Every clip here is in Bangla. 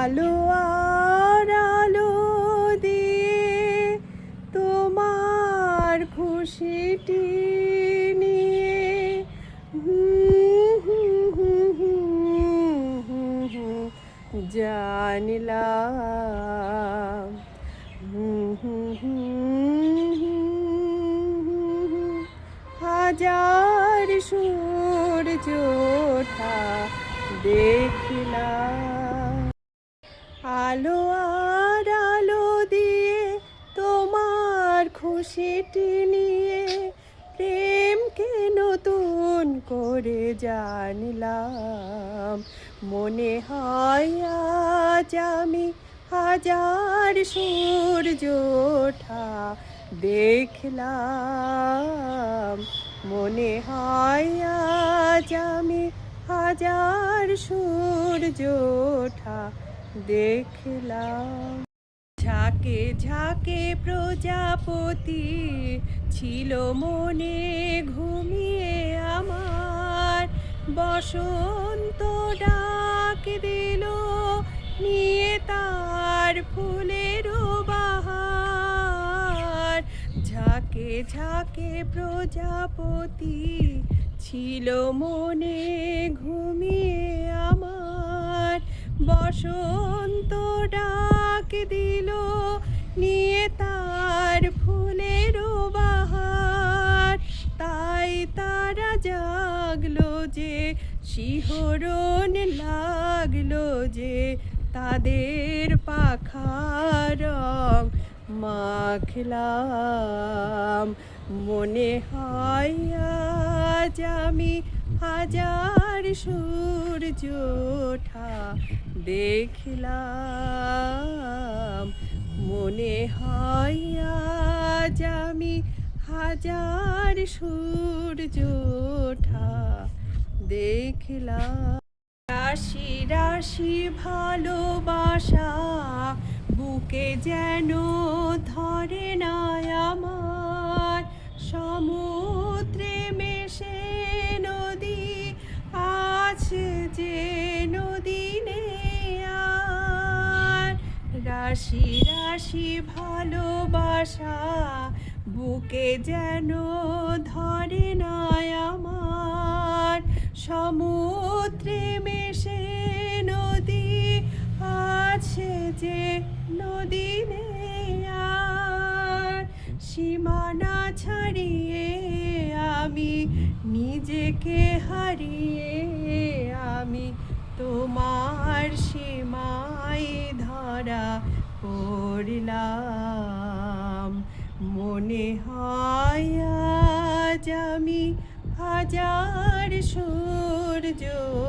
আলো আর আলো দিয়ে তোমার খুশিটি নিয়ে জানলাম হাজার সূর্য ওঠা দেখলাম। আলো আর আলো দিয়ে তোমার খুশিটি নিয়ে প্রেমকে নতুন করে জানলাম। মনে হয় আজ আমি হাজার সূর্য ওঠা দেখলাম। মনে হয় আজ আমি হাজার সূর্য ওঠা দেখলাম। ঝাঁকে ঝাঁকে প্রজাপতি ছিল মনে ঘুমিয়ে আমার, বসন্ত ডাক দিল নিয়ে তার ফুলেরও বাহার। ঝাঁকে ঝাঁকে প্রজাপতি ছিল মনে ঘুমিয়ে আমার, বসন্ত ডাক দিল নিয়ে তার ফুলেরও বাহার। তাই তারা জাগলো যে, শিহরণ লাগলো যে, তাদের পাখার রং মাখলাম। মনে হয় আজ আমি হাজার সূর্য ওঠা দেখলাম। মনে হয় আজ আমি হাজার সূর্য ওঠা দেখলাম। রাশি রাশি ভালোবাসা বুকে যেন ধরে না আমার, সমুদ্রে মেশে নদী আছে যে নদী নেই আর। রাশি রাশি ভালোবাসা বুকে যেন ধরে না আমার, সমুদ্রে মেশে নদী আছে যে নদী নেই আর। সীমানা ছাড়িয়ে আমি নিজেকে হারিয়ে আমি তোমার সীমায় ধরা পড়লাম। মনে হয় আজ আমি হাজার সূর্য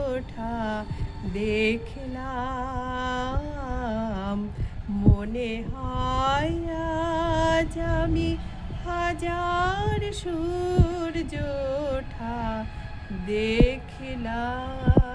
ওঠা দেখলাম। মনে হয় আজ আমি হাজার সূর্য ওঠা দেখলাম।